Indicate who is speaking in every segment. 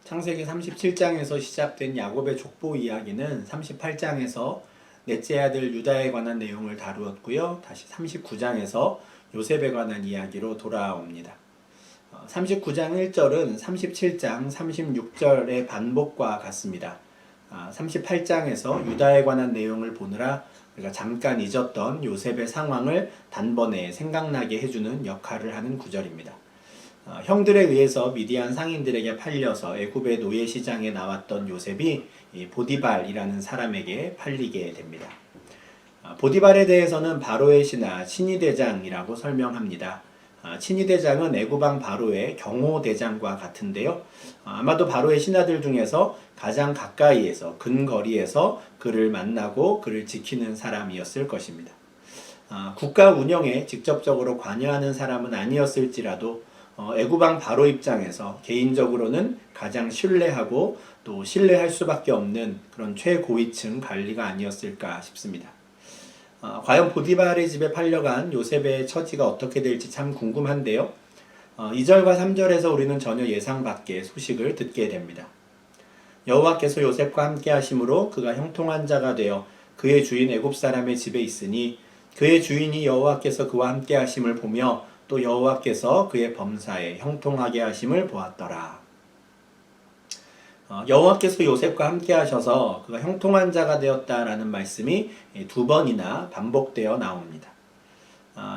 Speaker 1: 창세기 37장에서 시작된 야곱의 족보 이야기는 38장에서 넷째 아들 유다에 관한 내용을 다루었고요. 다시 39장에서 요셉에 관한 이야기로 돌아옵니다. 39장 1절은 37장 36절의 반복과 같습니다. 38장에서 유다에 관한 내용을 보느라 우리가 잠깐 잊었던 요셉의 상황을 단번에 생각나게 해주는 역할을 하는 구절입니다. 형들에 의해서 미디안 상인들에게 팔려서 애굽의 노예 시장에 나왔던 요셉이 보디발이라는 사람에게 팔리게 됩니다. 보디발에 대해서는 바로의 신하 친위대장이라고 설명합니다. 친위대장은 애굽왕 바로의 경호대장과 같은데요. 아마도 바로의 신하들 중에서 가장 가까이에서 근거리에서 그를 만나고 그를 지키는 사람이었을 것입니다. 국가 운영에 직접적으로 관여하는 사람은 아니었을지라도 애굽왕 바로 입장에서 개인적으로는 가장 신뢰하고 또 신뢰할 수밖에 없는 그런 최고위층 관리가 아니었을까 싶습니다. 과연 보디발의 집에 팔려간 요셉의 처지가 어떻게 될지 참 궁금한데요. 2절과 3절에서 우리는 전혀 예상 밖의 소식을 듣게 됩니다. 여호와께서 요셉과 함께 하심으로 그가 형통한 자가 되어 그의 주인 애굽 사람의 집에 있으니 그의 주인이 여호와께서 그와 함께 하심을 보며 또 여호와께서 그의 범사에 형통하게 하심을 보았더라. 여호와께서 요셉과 함께 하셔서 그가 형통한 자가 되었다라는 말씀이 두 번이나 반복되어 나옵니다.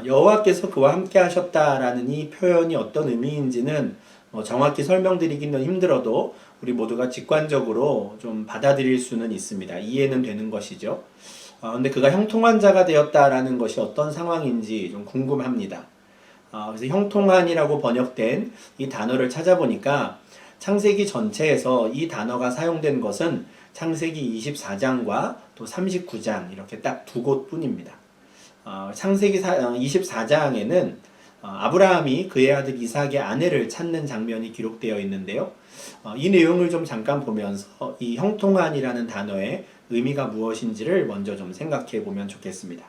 Speaker 1: 여호와께서 그와 함께 하셨다라는 이 표현이 어떤 의미인지는 정확히 설명드리기는 힘들어도 우리 모두가 직관적으로 좀 받아들일 수는 있습니다. 이해는 되는 것이죠. 근데 그가 형통한 자가 되었다라는 것이 어떤 상황인지 좀 궁금합니다. 그래서 형통한이라고 번역된 이 단어를 찾아보니까 창세기 전체에서 이 단어가 사용된 것은 창세기 24장과 또 39장 이렇게 딱 두 곳뿐입니다. 창세기 24장에는 아브라함이 그의 아들 이삭의 아내를 찾는 장면이 기록되어 있는데요. 이 내용을 좀 잠깐 보면서 이 형통한이라는 단어의 의미가 무엇인지를 먼저 좀 생각해 보면 좋겠습니다.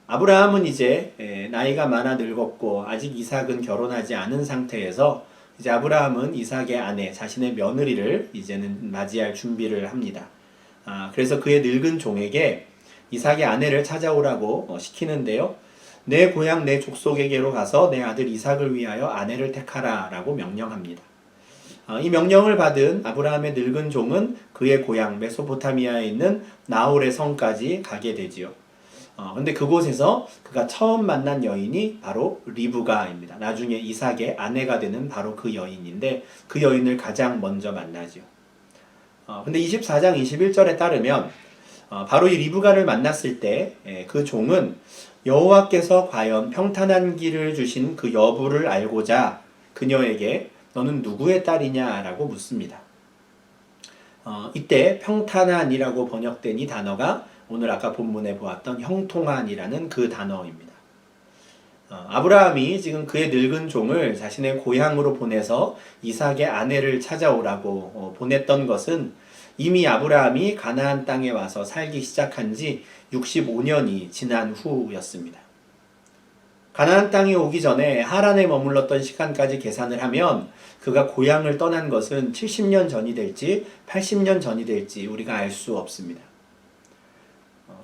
Speaker 1: 아브라함은 이제 나이가 많아 늙었고 아직 이삭은 결혼하지 않은 상태에서 이제 아브라함은 이삭의 아내, 자신의 며느리를 이제는 맞이할 준비를 합니다. 그래서 그의 늙은 종에게 이삭의 아내를 찾아오라고 시키는데요. 내 고향 내 족속에게로 가서 내 아들 이삭을 위하여 아내를 택하라 라고 명령합니다. 이 명령을 받은 아브라함의 늙은 종은 그의 고향 메소포타미아에 있는 나홀의 성까지 가게 되지요. 근데 그곳에서 그가 처음 만난 여인이 바로 리브가입니다. 나중에 이삭의 아내가 되는 바로 그 여인인데 그 여인을 가장 먼저 만나죠. 근데 24장 21절에 따르면 바로 이 리브가를 만났을 때 그 종은 여호와께서 과연 평탄한 길을 주신 그 여부를 알고자 그녀에게 너는 누구의 딸이냐라고 묻습니다. 이때 평탄한이라고 번역된 이 단어가 오늘 아까 본문에 보았던 형통한이라는 그 단어입니다. 아브라함이 지금 그의 늙은 종을 자신의 고향으로 보내서 이삭의 아내를 찾아오라고 보냈던 것은 이미 아브라함이 가나안 땅에 와서 살기 시작한 지 65년이 지난 후였습니다. 가나안 땅에 오기 전에 하란에 머물렀던 시간까지 계산을 하면 그가 고향을 떠난 것은 70년 전이 될지 80년 전이 될지 우리가 알 수 없습니다.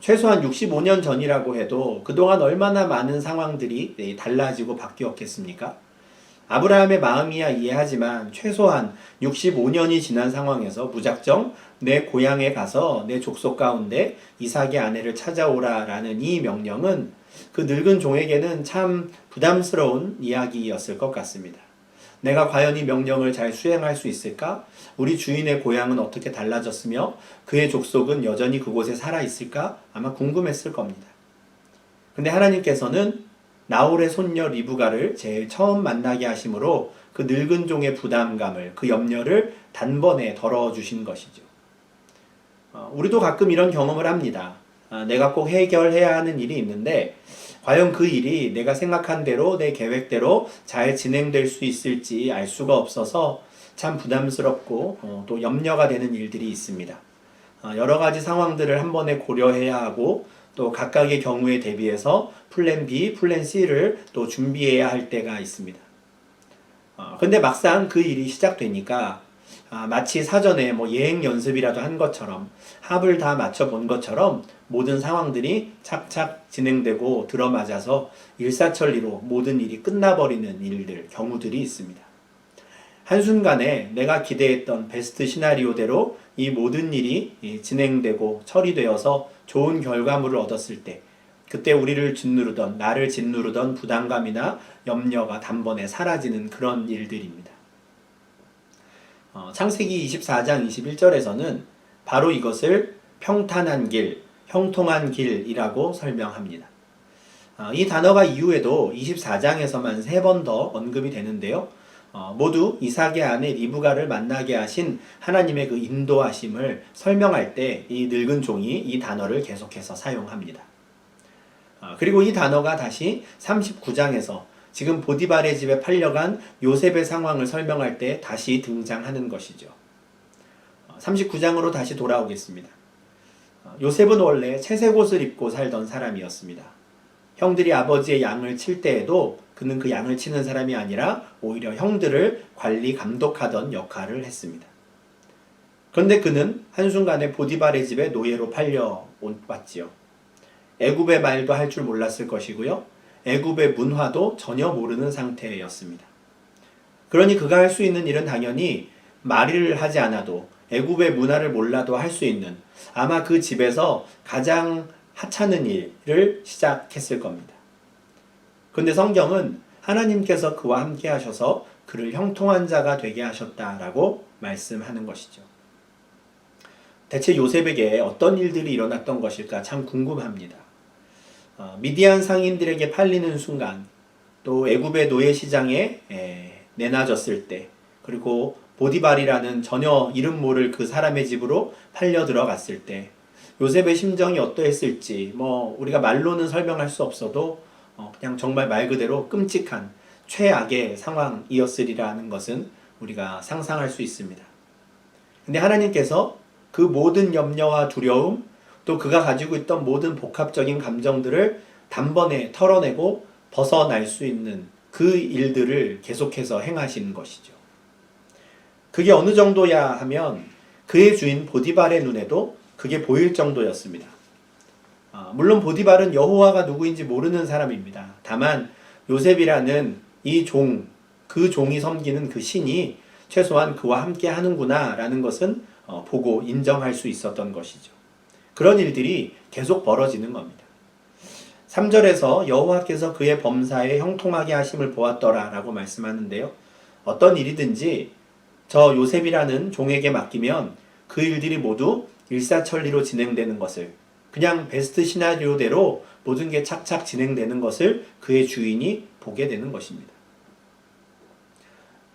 Speaker 1: 최소한 65년 전이라고 해도 그동안 얼마나 많은 상황들이 달라지고 바뀌었겠습니까? 아브라함의 마음이야 이해하지만 최소한 65년이 지난 상황에서 무작정 내 고향에 가서 내 족속 가운데 이삭의 아내를 찾아오라라는 이 명령은 그 늙은 종에게는 참 부담스러운 이야기였을 것 같습니다. 내가 과연 이 명령을 잘 수행할 수 있을까? 우리 주인의 고향은 어떻게 달라졌으며 그의 족속은 여전히 그곳에 살아있을까? 아마 궁금했을 겁니다. 근데 하나님께서는 나홀의 손녀 리브가를 제일 처음 만나게 하심으로 그 늙은 종의 부담감을, 그 염려를 단번에 덜어주신 것이죠. 우리도 가끔 이런 경험을 합니다. 내가 꼭 해결해야 하는 일이 있는데 과연 그 일이 내가 생각한 대로 내 계획대로 잘 진행될 수 있을지 알 수가 없어서 참 부담스럽고 또 염려가 되는 일들이 있습니다. 여러 가지 상황들을 한 번에 고려해야 하고 또 각각의 경우에 대비해서 플랜 B, 플랜 C를 또 준비해야 할 때가 있습니다. 근데 막상 그 일이 시작되니까 마치 사전에 뭐 예행 연습이라도 한 것처럼 합을 다 맞춰 본 것처럼 모든 상황들이 착착 진행되고 들어맞아서 일사천리로 모든 일이 끝나버리는 경우들이 있습니다. 한순간에 내가 기대했던 베스트 시나리오대로 이 모든 일이 진행되고 처리되어서 좋은 결과물을 얻었을 때, 그때 나를 짓누르던 부담감이나 염려가 단번에 사라지는 그런 일들입니다. 창세기 24장 21절에서는 바로 이것을 평탄한 길, 형통한 길이라고 설명합니다. 이 단어가 이후에도 24장에서만 3번 더 언급이 되는데요. 모두 이삭의 아내 리브가를 만나게 하신 하나님의 그 인도하심을 설명할 때 이 늙은 종이 이 단어를 계속해서 사용합니다. 그리고 이 단어가 다시 39장에서 지금 보디발의 집에 팔려간 요셉의 상황을 설명할 때 다시 등장하는 것이죠. 39장으로 다시 돌아오겠습니다. 요셉은 원래 채색 옷을 입고 살던 사람이었습니다. 형들이 아버지의 양을 칠 때에도 그는 그 양을 치는 사람이 아니라 오히려 형들을 관리 감독하던 역할을 했습니다. 그런데 그는 한순간에 보디발의 집에 노예로 팔려왔지요. 애굽의 말도 할 줄 몰랐을 것이고요. 애굽의 문화도 전혀 모르는 상태였습니다. 그러니 그가 할 수 있는 일은 당연히 말을 하지 않아도 애굽의 문화를 몰라도 할 수 있는, 아마 그 집에서 가장 하찮은 일을 시작했을 겁니다. 그런데 성경은 하나님께서 그와 함께 하셔서 그를 형통한 자가 되게 하셨다라고 말씀하는 것이죠. 대체 요셉에게 어떤 일들이 일어났던 것일까 참 궁금합니다. 미디안 상인들에게 팔리는 순간, 또 애굽의 노예 시장에 내놔졌을 때, 그리고 보디발이라는 전혀 이름 모를 그 사람의 집으로 팔려 들어갔을 때 요셉의 심정이 어떠했을지 우리가 말로는 설명할 수 없어도 그냥 정말 말 그대로 끔찍한 최악의 상황이었으리라는 것은 우리가 상상할 수 있습니다. 근데 하나님께서 그 모든 염려와 두려움, 또 그가 가지고 있던 모든 복합적인 감정들을 단번에 털어내고 벗어날 수 있는 그 일들을 계속해서 행하시는 것이죠. 그게 어느 정도야 하면 그의 주인 보디발의 눈에도 그게 보일 정도였습니다. 물론 보디발은 여호와가 누구인지 모르는 사람입니다. 다만 요셉이라는 그 종이 섬기는 그 신이 최소한 그와 함께 하는구나 라는 것은 보고 인정할 수 있었던 것이죠. 그런 일들이 계속 벌어지는 겁니다. 3절에서 여호와께서 그의 범사에 형통하게 하심을 보았더라 라고 말씀하는데요. 어떤 일이든지 저 요셉이라는 종에게 맡기면 그 일들이 모두 일사천리로 진행되는 것을, 그냥 베스트 시나리오대로 모든 게 착착 진행되는 것을 그의 주인이 보게 되는 것입니다.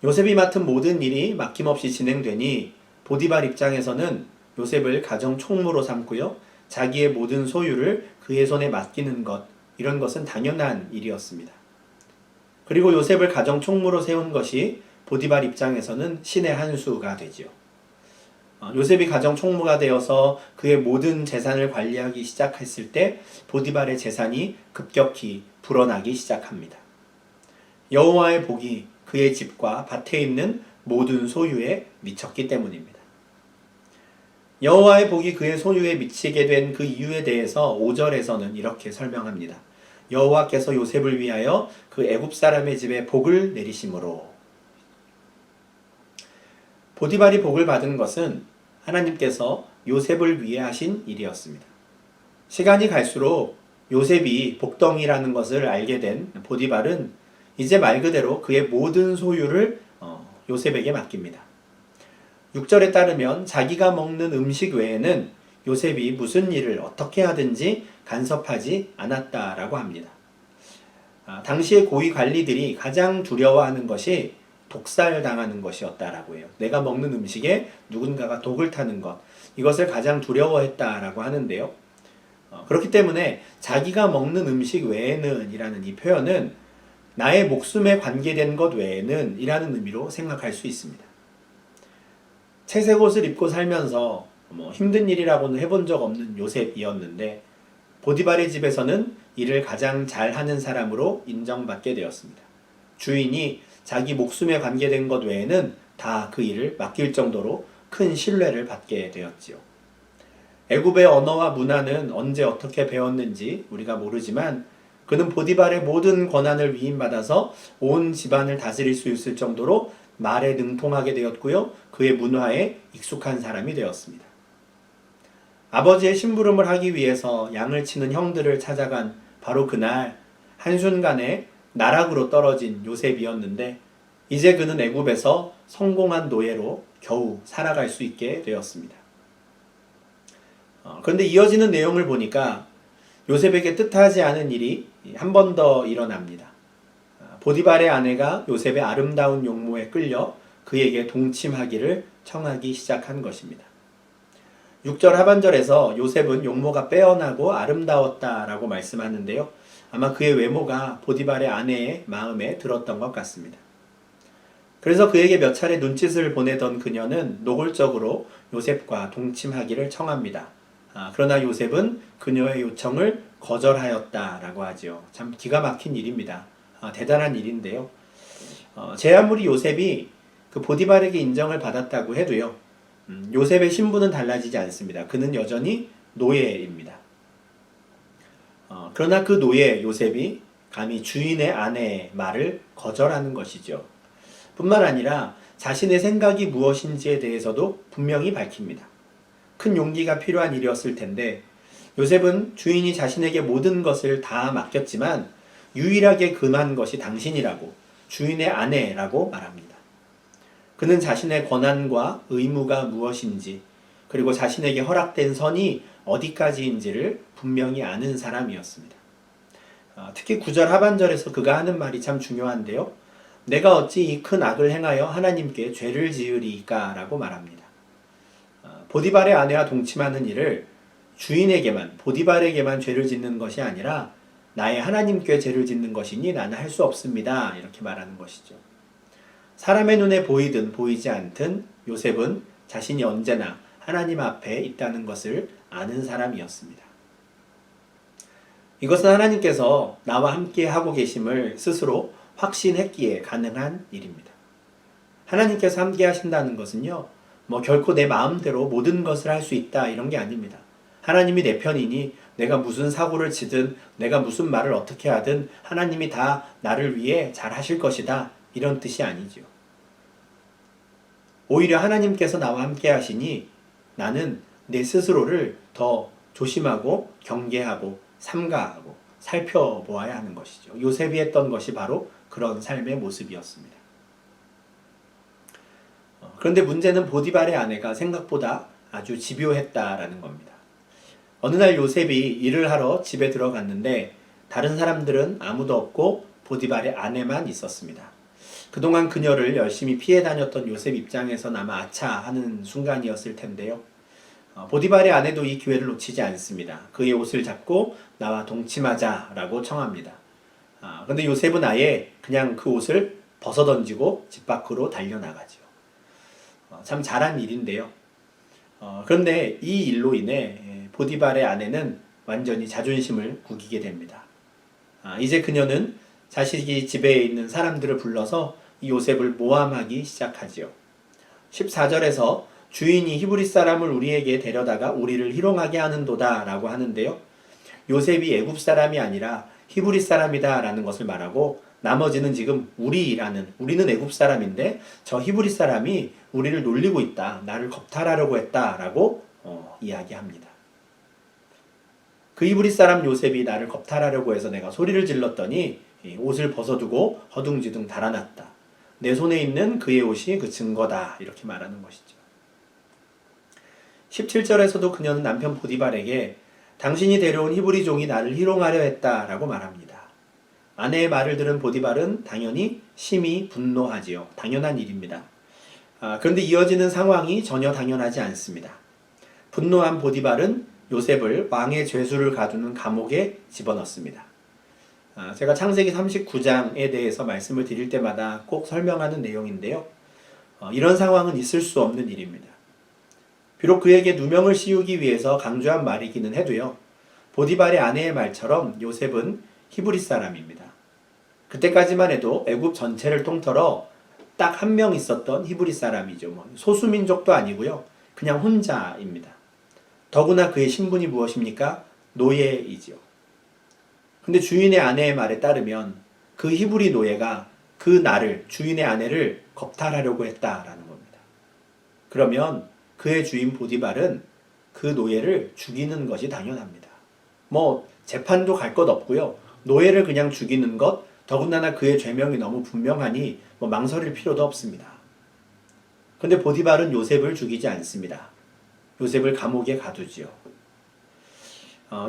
Speaker 1: 요셉이 맡은 모든 일이 막힘없이 진행되니 보디발 입장에서는 요셉을 가정 총무로 삼고요, 자기의 모든 소유를 그의 손에 맡기는 것, 이런 것은 당연한 일이었습니다. 그리고 요셉을 가정 총무로 세운 것이 보디발 입장에서는 신의 한 수가 되지요. 요셉이 가정 총무가 되어서 그의 모든 재산을 관리하기 시작했을 때 보디발의 재산이 급격히 불어나기 시작합니다. 여호와의 복이 그의 집과 밭에 있는 모든 소유에 미쳤기 때문입니다. 여호와의 복이 그의 소유에 미치게 된 그 이유에 대해서 5절에서는 이렇게 설명합니다. 여호와께서 요셉을 위하여 그 애굽 사람의 집에 복을 내리심으로. 보디발이 복을 받은 것은 하나님께서 요셉을 위해 하신 일이었습니다. 시간이 갈수록 요셉이 복덩이라는 것을 알게 된 보디발은 이제 말 그대로 그의 모든 소유를 요셉에게 맡깁니다. 6절에 따르면 자기가 먹는 음식 외에는 요셉이 무슨 일을 어떻게 하든지 간섭하지 않았다라고 합니다. 당시의 고위 관리들이 가장 두려워하는 것이 독살당하는 것이었다라고 해요. 내가 먹는 음식에 누군가가 독을 타는 것, 이것을 가장 두려워했다라고 하는데요. 그렇기 때문에 자기가 먹는 음식 외에는 이라는 이 표현은 나의 목숨에 관계된 것 외에는 이라는 의미로 생각할 수 있습니다. 채색 옷을 입고 살면서 힘든 일이라고는 해본 적 없는 요셉이었는데 보디발의 집에서는 일을 가장 잘하는 사람으로 인정받게 되었습니다. 주인이 자기 목숨에 관계된 것 외에는 다 그 일을 맡길 정도로 큰 신뢰를 받게 되었지요. 애굽의 언어와 문화는 언제 어떻게 배웠는지 우리가 모르지만 그는 보디발의 모든 권한을 위임받아서 온 집안을 다스릴 수 있을 정도로 말에 능통하게 되었고요. 그의 문화에 익숙한 사람이 되었습니다. 아버지의 심부름을 하기 위해서 양을 치는 형들을 찾아간 바로 그날 한순간에 나락으로 떨어진 요셉이었는데 이제 그는 애굽에서 성공한 노예로 겨우 살아갈 수 있게 되었습니다. 그런데 이어지는 내용을 보니까 요셉에게 뜻하지 않은 일이 한 번 더 일어납니다. 보디발의 아내가 요셉의 아름다운 용모에 끌려 그에게 동침하기를 청하기 시작한 것입니다. 6절 하반절에서 요셉은 용모가 빼어나고 아름다웠다라고 말씀하는데요. 아마 그의 외모가 보디발의 아내의 마음에 들었던 것 같습니다. 그래서 그에게 몇 차례 눈짓을 보내던 그녀는 노골적으로 요셉과 동침하기를 청합니다. 그러나 요셉은 그녀의 요청을 거절하였다라고 하죠. 참 기가 막힌 일입니다. 대단한 일인데요. 제 아무리 요셉이 그 보디발에게 인정을 받았다고 해도요. 요셉의 신분은 달라지지 않습니다. 그는 여전히 노예입니다. 그러나 그 노예 요셉이 감히 주인의 아내의 말을 거절하는 것이죠. 뿐만 아니라 자신의 생각이 무엇인지에 대해서도 분명히 밝힙니다. 큰 용기가 필요한 일이었을 텐데 요셉은 주인이 자신에게 모든 것을 다 맡겼지만 유일하게 금한 것이 당신이라고 주인의 아내라고 말합니다. 그는 자신의 권한과 의무가 무엇인지 그리고 자신에게 허락된 선이 어디까지인지를 분명히 아는 사람이었습니다. 특히 9절 하반절에서 그가 하는 말이 참 중요한데요. 내가 어찌 이 큰 악을 행하여 하나님께 죄를 지으리까 라고 말합니다. 보디발의 아내와 동침하는 일을 주인에게만 보디발에게만 죄를 짓는 것이 아니라 나의 하나님께 죄를 짓는 것이니 나는 할 수 없습니다. 이렇게 말하는 것이죠. 사람의 눈에 보이든 보이지 않든 요셉은 자신이 언제나 하나님 앞에 있다는 것을 아는 사람이었습니다. 이것은 하나님께서 나와 함께 하고 계심을 스스로 확신했기에 가능한 일입니다. 하나님께서 함께 하신다는 것은요, 결코 내 마음대로 모든 것을 할 수 있다 이런 게 아닙니다. 하나님이 내 편이니 내가 무슨 사고를 치든 내가 무슨 말을 어떻게 하든 하나님이 다 나를 위해 잘 하실 것이다 이런 뜻이 아니죠. 오히려 하나님께서 나와 함께 하시니 나는 내 스스로를 더 조심하고 경계하고 삼가하고 살펴보아야 하는 것이죠. 요셉이 했던 것이 바로 그런 삶의 모습이었습니다. 그런데 문제는 보디발의 아내가 생각보다 아주 집요했다라는 겁니다. 어느 날 요셉이 일을 하러 집에 들어갔는데 다른 사람들은 아무도 없고 보디발의 아내만 있었습니다. 그동안 그녀를 열심히 피해 다녔던 요셉 입장에선 아마 아차하는 순간이었을 텐데요. 보디발의 아내도 이 기회를 놓치지 않습니다. 그의 옷을 잡고 나와 동침하자라고 청합니다. 그런데 요셉은 아예 그냥 그 옷을 벗어던지고 집 밖으로 달려나가죠. 참 잘한 일인데요. 그런데 이 일로 인해 보디발의 아내는 완전히 자존심을 구기게 됩니다. 이제 그녀는 자신이 집에 있는 사람들을 불러서 이 요셉을 모함하기 시작하지요. 14절에서 주인이 히브리 사람을 우리에게 데려다가 우리를 희롱하게 하는도다 라고 하는데요. 요셉이 애굽 사람이 아니라 히브리 사람이다 라는 것을 말하고 나머지는 지금 우리는 애굽 사람인데 저 히브리 사람이 우리를 놀리고 있다. 나를 겁탈하려고 했다 라고 이야기합니다. 그 히브리 사람 요셉이 나를 겁탈하려고 해서 내가 소리를 질렀더니 옷을 벗어두고 허둥지둥 달아났다. 내 손에 있는 그의 옷이 그 증거다. 이렇게 말하는 것이죠. 17절에서도 그녀는 남편 보디발에게 당신이 데려온 히브리 종이 나를 희롱하려 했다라고 말합니다. 아내의 말을 들은 보디발은 당연히 심히 분노하지요. 당연한 일입니다. 그런데 이어지는 상황이 전혀 당연하지 않습니다. 분노한 보디발은 요셉을 왕의 죄수를 가두는 감옥에 집어넣습니다. 제가 창세기 39장에 대해서 말씀을 드릴 때마다 꼭 설명하는 내용인데요. 이런 상황은 있을 수 없는 일입니다. 비록 그에게 누명을 씌우기 위해서 강조한 말이기는 해도요. 보디발의 아내의 말처럼 요셉은 히브리 사람입니다. 그때까지만 해도 애굽 전체를 통틀어 딱 한 명 있었던 히브리 사람이죠. 뭐 소수민족도 아니고요. 그냥 혼자입니다. 더구나 그의 신분이 무엇입니까? 노예이죠. 근데 주인의 아내의 말에 따르면 그 히브리 노예가 그 나를, 주인의 아내를 겁탈하려고 했다라는 겁니다. 그러면 그의 주인 보디발은 그 노예를 죽이는 것이 당연합니다. 뭐 재판도 갈 것 없고요. 노예를 그냥 죽이는 것, 더군다나 그의 죄명이 너무 분명하니 뭐 망설일 필요도 없습니다. 근데 보디발은 요셉을 죽이지 않습니다. 요셉을 감옥에 가두지요.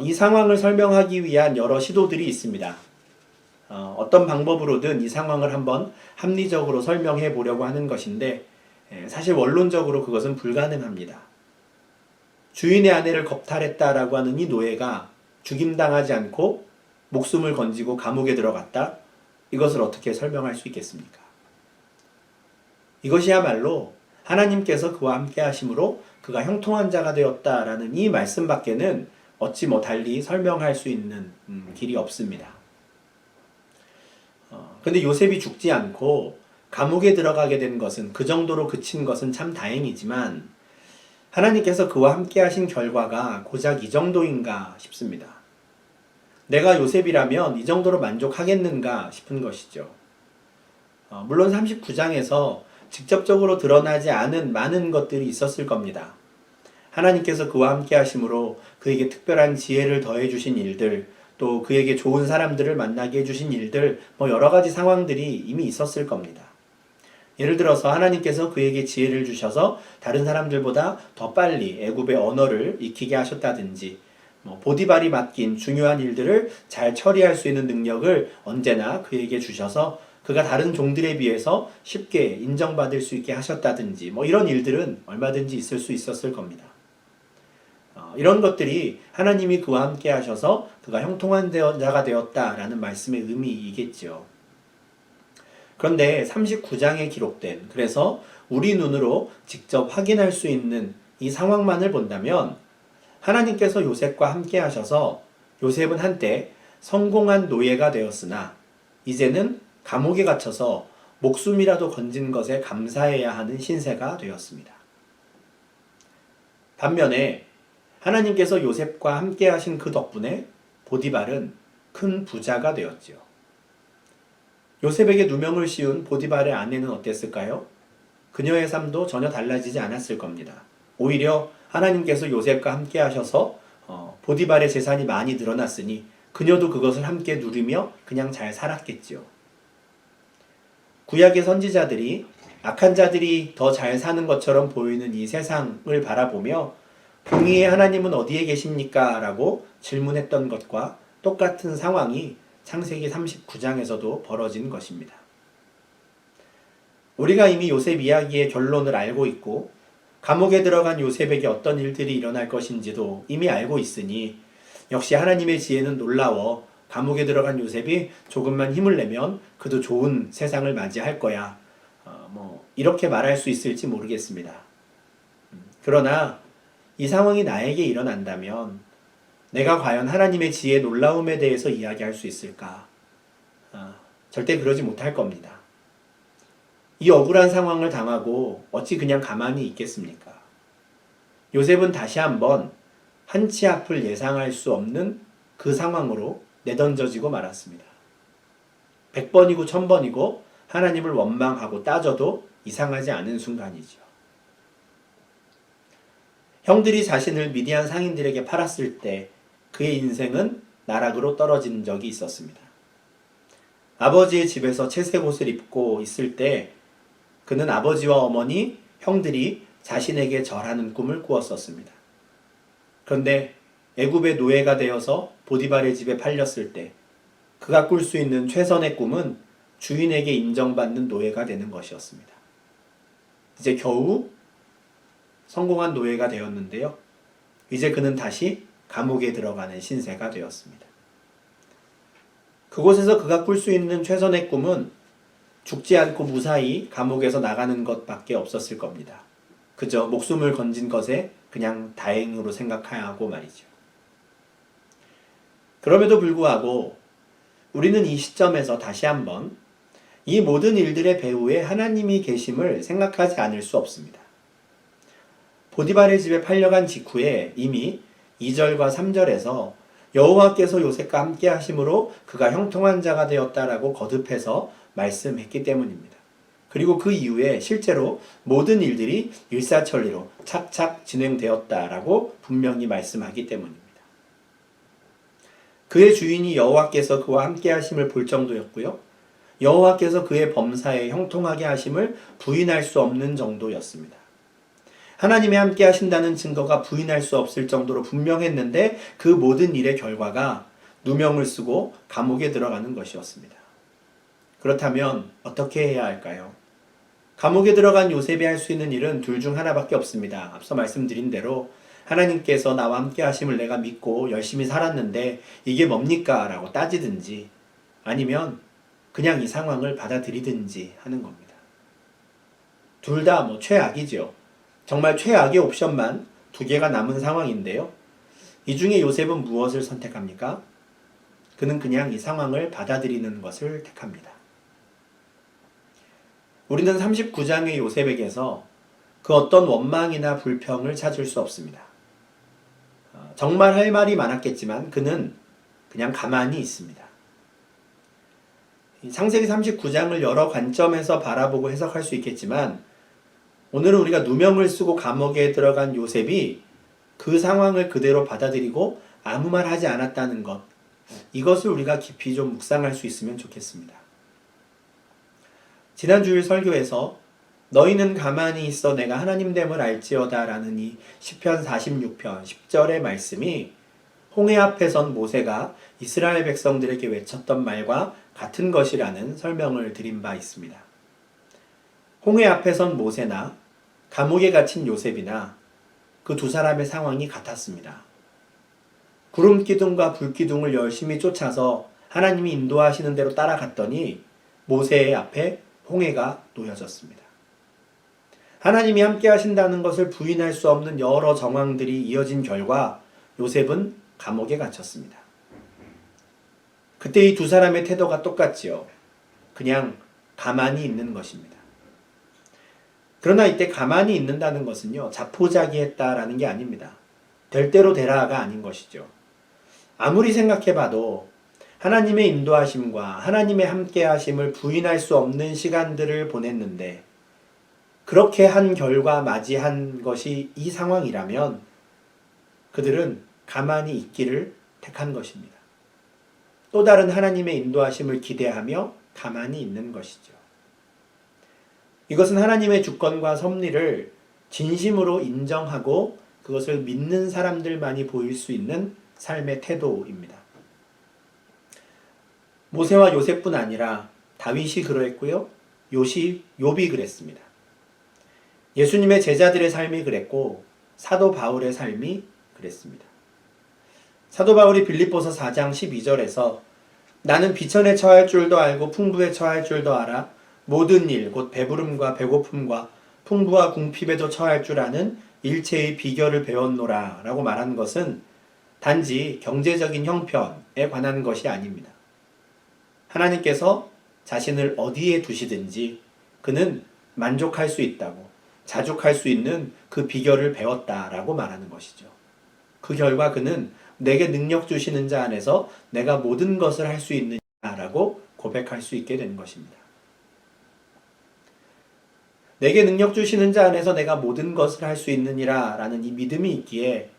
Speaker 1: 이 상황을 설명하기 위한 여러 시도들이 있습니다. 어떤 방법으로든 이 상황을 한번 합리적으로 설명해 보려고 하는 것인데 사실 원론적으로 그것은 불가능합니다. 주인의 아내를 겁탈했다라고 하는 이 노예가 죽임당하지 않고 목숨을 건지고 감옥에 들어갔다? 이것을 어떻게 설명할 수 있겠습니까? 이것이야말로 하나님께서 그와 함께 하심으로 그가 형통한 자가 되었다라는 이 말씀밖에는 어찌 뭐 달리 설명할 수 있는 길이 없습니다. 근데 요셉이 죽지 않고 감옥에 들어가게 된 것은 그 정도로 그친 것은 참 다행이지만 하나님께서 그와 함께 하신 결과가 고작 이 정도인가 싶습니다. 내가 요셉이라면 이 정도로 만족하겠는가 싶은 것이죠. 물론 39장에서 직접적으로 드러나지 않은 많은 것들이 있었을 겁니다. 하나님께서 그와 함께 하심으로 그에게 특별한 지혜를 더해 주신 일들, 또 그에게 좋은 사람들을 만나게 해주신 일들, 뭐 여러 가지 상황들이 이미 있었을 겁니다. 예를 들어서 하나님께서 그에게 지혜를 주셔서 다른 사람들보다 더 빨리 애굽의 언어를 익히게 하셨다든지, 보디발이 맡긴 중요한 일들을 잘 처리할 수 있는 능력을 언제나 그에게 주셔서 그가 다른 종들에 비해서 쉽게 인정받을 수 있게 하셨다든지, 뭐 이런 일들은 얼마든지 있을 수 있었을 겁니다. 이런 것들이 하나님이 그와 함께 하셔서 그가 형통한 자가 되었다라는 말씀의 의미이겠죠. 그런데 39장에 기록된, 그래서 우리 눈으로 직접 확인할 수 있는 이 상황만을 본다면 하나님께서 요셉과 함께 하셔서 요셉은 한때 성공한 노예가 되었으나 이제는 감옥에 갇혀서 목숨이라도 건진 것에 감사해야 하는 신세가 되었습니다. 반면에 하나님께서 요셉과 함께 하신 그 덕분에 보디발은 큰 부자가 되었지요. 요셉에게 누명을 씌운 보디발의 아내는 어땠을까요? 그녀의 삶도 전혀 달라지지 않았을 겁니다. 오히려 하나님께서 요셉과 함께 하셔서 보디발의 재산이 많이 늘어났으니 그녀도 그것을 함께 누리며 그냥 잘 살았겠지요. 구약의 선지자들이 악한 자들이 더 잘 사는 것처럼 보이는 이 세상을 바라보며 공의의 하나님은 어디에 계십니까? 라고 질문했던 것과 똑같은 상황이 창세기 39장에서도 벌어진 것입니다. 우리가 이미 요셉 이야기의 결론을 알고 있고 감옥에 들어간 요셉에게 어떤 일들이 일어날 것인지도 이미 알고 있으니 역시 하나님의 지혜는 놀라워 감옥에 들어간 요셉이 조금만 힘을 내면 그도 좋은 세상을 맞이할 거야. 이렇게 말할 수 있을지 모르겠습니다. 그러나 이 상황이 나에게 일어난다면 내가 과연 하나님의 지혜의 놀라움에 대해서 이야기할 수 있을까? 절대 그러지 못할 겁니다. 이 억울한 상황을 당하고 어찌 그냥 가만히 있겠습니까? 요셉은 다시 한번 한치 앞을 예상할 수 없는 그 상황으로 내던져지고 말았습니다. 100번이고 1000번이고 하나님을 원망하고 따져도 이상하지 않은 순간이죠. 형들이 자신을 미디안 상인들에게 팔았을 때 그의 인생은 나락으로 떨어진 적이 있었습니다. 아버지의 집에서 채색 옷을 입고 있을 때 그는 아버지와 어머니, 형들이 자신에게 절하는 꿈을 꾸었었습니다. 그런데 애굽의 노예가 되어서 보디발의 집에 팔렸을 때 그가 꿀 수 있는 최선의 꿈은 주인에게 인정받는 노예가 되는 것이었습니다. 이제 겨우 성공한 노예가 되었는데요. 이제 그는 다시 감옥에 들어가는 신세가 되었습니다. 그곳에서 그가 꿀 수 있는 최선의 꿈은 죽지 않고 무사히 감옥에서 나가는 것밖에 없었을 겁니다. 그저 목숨을 건진 것에 그냥 다행으로 생각해야 하고 말이죠. 그럼에도 불구하고 우리는 이 시점에서 다시 한번 이 모든 일들의 배후에 하나님이 계심을 생각하지 않을 수 없습니다. 보디발의 집에 팔려간 직후에 이미 2절과 3절에서 여호와께서 요셉과 함께 하심으로 그가 형통한 자가 되었다라고 거듭해서 말씀했기 때문입니다. 그리고 그 이후에 실제로 모든 일들이 일사천리로 착착 진행되었다라고 분명히 말씀하기 때문입니다. 그의 주인이 여호와께서 그와 함께 하심을 볼 정도였고요. 여호와께서 그의 범사에 형통하게 하심을 부인할 수 없는 정도였습니다. 하나님이 함께 하신다는 증거가 부인할 수 없을 정도로 분명했는데 그 모든 일의 결과가 누명을 쓰고 감옥에 들어가는 것이었습니다. 그렇다면 어떻게 해야 할까요? 감옥에 들어간 요셉이 할 수 있는 일은 둘 중 하나밖에 없습니다. 앞서 말씀드린 대로 하나님께서 나와 함께 하심을 내가 믿고 열심히 살았는데 이게 뭡니까? 라고 따지든지 아니면 그냥 이 상황을 받아들이든지 하는 겁니다. 둘 다 최악이죠. 정말 최악의 옵션만 두 개가 남은 상황인데요. 이 중에 요셉은 무엇을 선택합니까? 그는 그냥 이 상황을 받아들이는 것을 택합니다. 우리는 39장의 요셉에게서 그 어떤 원망이나 불평을 찾을 수 없습니다. 정말 할 말이 많았겠지만 그는 그냥 가만히 있습니다. 창세기 39장을 여러 관점에서 바라보고 해석할 수 있겠지만 오늘은 우리가 누명을 쓰고 감옥에 들어간 요셉이 그 상황을 그대로 받아들이고 아무 말 하지 않았다는 것, 이것을 우리가 깊이 좀 묵상할 수 있으면 좋겠습니다. 지난 주일 설교에서 너희는 가만히 있어 내가 하나님됨을 알지어다 라는 이 시편 46편 10절의 말씀이 홍해 앞에 선 모세가 이스라엘 백성들에게 외쳤던 말과 같은 것이라는 설명을 드린 바 있습니다. 홍해 앞에 선 모세나 감옥에 갇힌 요셉이나 그 두 사람의 상황이 같았습니다. 구름 기둥과 불 기둥을 열심히 쫓아서 하나님이 인도하시는 대로 따라갔더니 모세의 앞에 홍해가 놓여졌습니다. 하나님이 함께 하신다는 것을 부인할 수 없는 여러 정황들이 이어진 결과 요셉은 감옥에 갇혔습니다. 그때 이 두 사람의 태도가 똑같지요. 그냥 가만히 있는 것입니다. 그러나 이때 가만히 있는다는 것은요, 자포자기했다라는 게 아닙니다. 될 대로 되라가 아닌 것이죠. 아무리 생각해봐도 하나님의 인도하심과 하나님의 함께하심을 부인할 수 없는 시간들을 보냈는데 그렇게 한 결과 맞이한 것이 이 상황이라면 그들은 가만히 있기를 택한 것입니다. 또 다른 하나님의 인도하심을 기대하며 가만히 있는 것이죠. 이것은 하나님의 주권과 섭리를 진심으로 인정하고 그것을 믿는 사람들만이 보일 수 있는 삶의 태도입니다. 모세와 요셉뿐 아니라 다윗이 그러했고요. 욥이 그랬습니다. 예수님의 제자들의 삶이 그랬고 사도 바울의 삶이 그랬습니다. 사도 바울이 빌립보서 4장 12절에서 나는 비천에 처할 줄도 알고 풍부에 처할 줄도 알아 모든 일 곧 배부름과 배고픔과 풍부와 궁핍에도 처할 줄 아는 일체의 비결을 배웠노라 라고 말한 것은 단지 경제적인 형편에 관한 것이 아닙니다. 하나님께서 자신을 어디에 두시든지 그는 만족할 수 있다고 자족할 수 있는 그 비결을 배웠다라고 말하는 것이죠. 그 결과 그는 내게 능력 주시는 자 안에서 내가 모든 것을 할 수 있느냐라고 고백할 수 있게 되는 것입니다. 내게 능력 주시는 자 안에서 내가 모든 것을 할 수 있느니라 라는 이 믿음이 있기에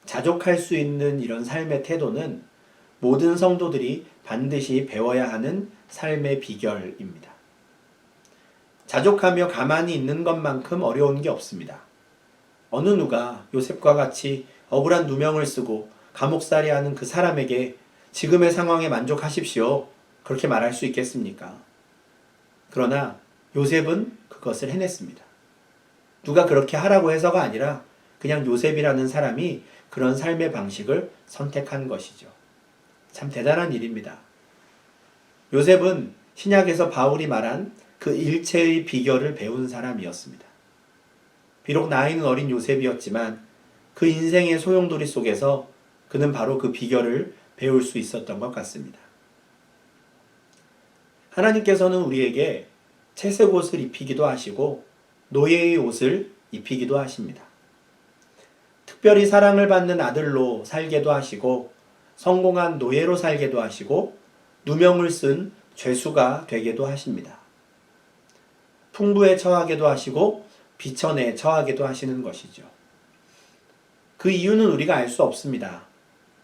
Speaker 1: 자족할 수 있는 이런 삶의 태도는 모든 성도들이 반드시 배워야 하는 삶의 비결입니다. 자족하며 가만히 있는 것만큼 어려운 게 없습니다. 어느 누가 요셉과 같이 억울한 누명을 쓰고 감옥살이 하는 그 사람에게 지금의 상황에 만족하십시오. 그렇게 말할 수 있겠습니까? 그러나 요셉은 그것을 해냈습니다. 누가 그렇게 하라고 해서가 아니라 그냥 요셉이라는 사람이 그런 삶의 방식을 선택한 것이죠. 참 대단한 일입니다. 요셉은 신약에서 바울이 말한 그 일체의 비결을 배운 사람이었습니다. 비록 나이는 어린 요셉이었지만 그 인생의 소용돌이 속에서 그는 바로 그 비결을 배울 수 있었던 것 같습니다. 하나님께서는 우리에게 채색 옷을 입히기도 하시고 노예의 옷을 입히기도 하십니다. 특별히 사랑을 받는 아들로 살게도 하시고 성공한 노예로 살게도 하시고 누명을 쓴 죄수가 되게도 하십니다. 풍부에 처하게도 하시고 비천에 처하게도 하시는 것이죠. 그 이유는 우리가 알 수 없습니다.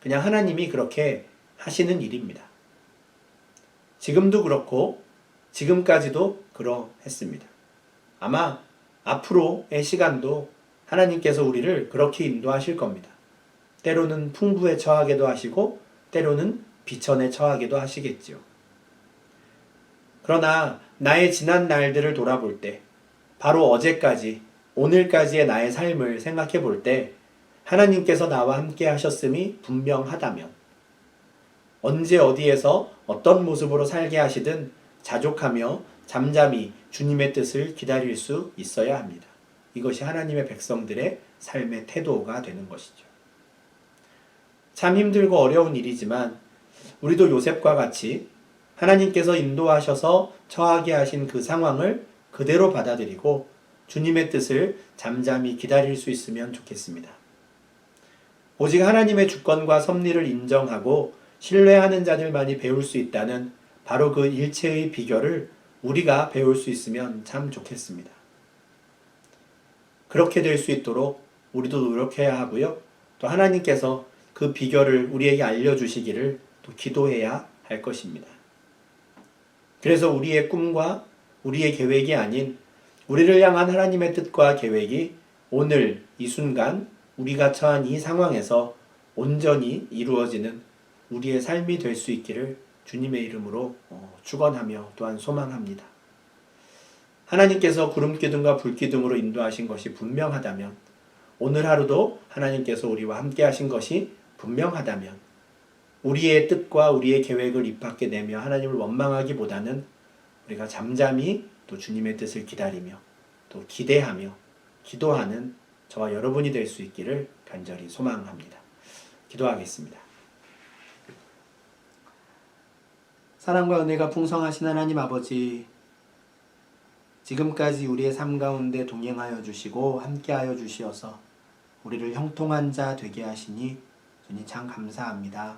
Speaker 1: 그냥 하나님이 그렇게 하시는 일입니다. 지금도 그렇고 지금까지도 그러했습니다. 아마 앞으로의 시간도 하나님께서 우리를 그렇게 인도하실 겁니다. 때로는 풍부에 처하게도 하시고 때로는 비천에 처하게도 하시겠지요. 그러나 나의 지난 날들을 돌아볼 때, 바로 어제까지, 오늘까지의 나의 삶을 생각해 볼 때 하나님께서 나와 함께 하셨음이 분명하다면 언제 어디에서 어떤 모습으로 살게 하시든 자족하며 잠잠히 주님의 뜻을 기다릴 수 있어야 합니다. 이것이 하나님의 백성들의 삶의 태도가 되는 것이죠. 참 힘들고 어려운 일이지만 우리도 요셉과 같이 하나님께서 인도하셔서 처하게 하신 그 상황을 그대로 받아들이고 주님의 뜻을 잠잠히 기다릴 수 있으면 좋겠습니다. 오직 하나님의 주권과 섭리를 인정하고 신뢰하는 자들만이 배울 수 있다는 바로 그 일체의 비결을 우리가 배울 수 있으면 참 좋겠습니다. 그렇게 될 수 있도록 우리도 노력해야 하고요. 또 하나님께서 그 비결을 우리에게 알려주시기를 또 기도해야 할 것입니다. 그래서 우리의 꿈과 우리의 계획이 아닌 우리를 향한 하나님의 뜻과 계획이 오늘 이 순간 우리가 처한 이 상황에서 온전히 이루어지는 우리의 삶이 될 수 있기를 주님의 이름으로 축원하며 또한 소망합니다. 하나님께서 구름기둥과 불기둥으로 인도하신 것이 분명하다면 오늘 하루도 하나님께서 우리와 함께 하신 것이 분명하다면 우리의 뜻과 우리의 계획을 입 밖에 내며 하나님을 원망하기보다는 우리가 잠잠히 또 주님의 뜻을 기다리며 또 기대하며 기도하는 저와 여러분이 될 수 있기를 간절히 소망합니다. 기도하겠습니다. 사랑과 은혜가 풍성하신 하나님 아버지, 지금까지 우리의 삶 가운데 동행하여 주시고 함께하여 주시어서 우리를 형통한 자 되게 하시니 주님 참 감사합니다.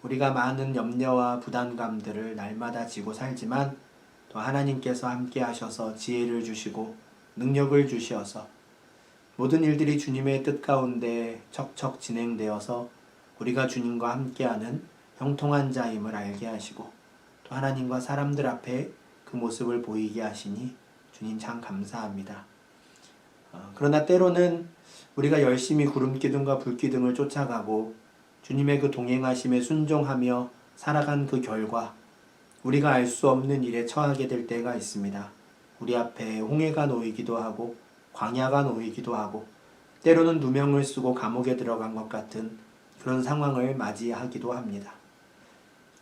Speaker 1: 우리가 많은 염려와 부담감들을 날마다 지고 살지만 또 하나님께서 함께 하셔서 지혜를 주시고 능력을 주시어서 모든 일들이 주님의 뜻 가운데 척척 진행되어서 우리가 주님과 함께하는 형통한 자임을 알게 하시고 또 하나님과 사람들 앞에 그 모습을 보이게 하시니 주님 참 감사합니다. 그러나 때로는 우리가 열심히 구름기둥과 불기둥을 쫓아가고 주님의 그 동행하심에 순종하며 살아간 그 결과 우리가 알 수 없는 일에 처하게 될 때가 있습니다. 우리 앞에 홍해가 놓이기도 하고 광야가 놓이기도 하고 때로는 누명을 쓰고 감옥에 들어간 것 같은 그런 상황을 맞이하기도 합니다.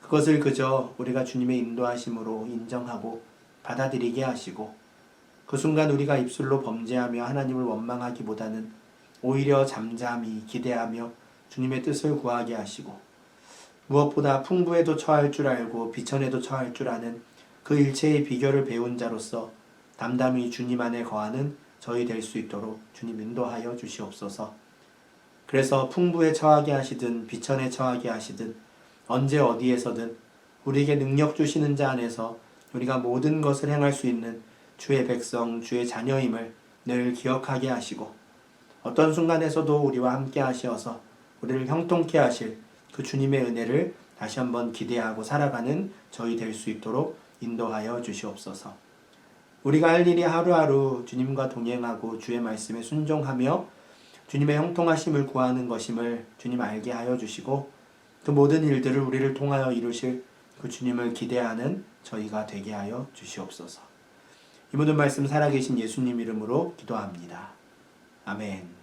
Speaker 1: 그것을 그저 우리가 주님의 인도하심으로 인정하고 받아들이게 하시고 그 순간 우리가 입술로 범죄하며 하나님을 원망하기보다는 오히려 잠잠히 기대하며 주님의 뜻을 구하게 하시고 무엇보다 풍부에도 처할 줄 알고 비천에도 처할 줄 아는 그 일체의 비결을 배운 자로서 담담히 주님 안에 거하는 저희 될 수 있도록 주님 인도하여 주시옵소서. 그래서 풍부에 처하게 하시든 비천에 처하게 하시든 언제 어디에서든 우리에게 능력 주시는 자 안에서 우리가 모든 것을 행할 수 있는 주의 백성, 주의 자녀임을 늘 기억하게 하시고 어떤 순간에서도 우리와 함께 하시어서 우리를 형통케 하실 그 주님의 은혜를 다시 한번 기대하고 살아가는 저희 될 수 있도록 인도하여 주시옵소서. 우리가 할 일이 하루하루 주님과 동행하고 주의 말씀에 순종하며 주님의 형통하심을 구하는 것임을 주님 알게 하여 주시고 그 모든 일들을 우리를 통하여 이루실 그 주님을 기대하는 저희가 되게 하여 주시옵소서. 이 모든 말씀 살아계신 예수님 이름으로 기도합니다. 아멘.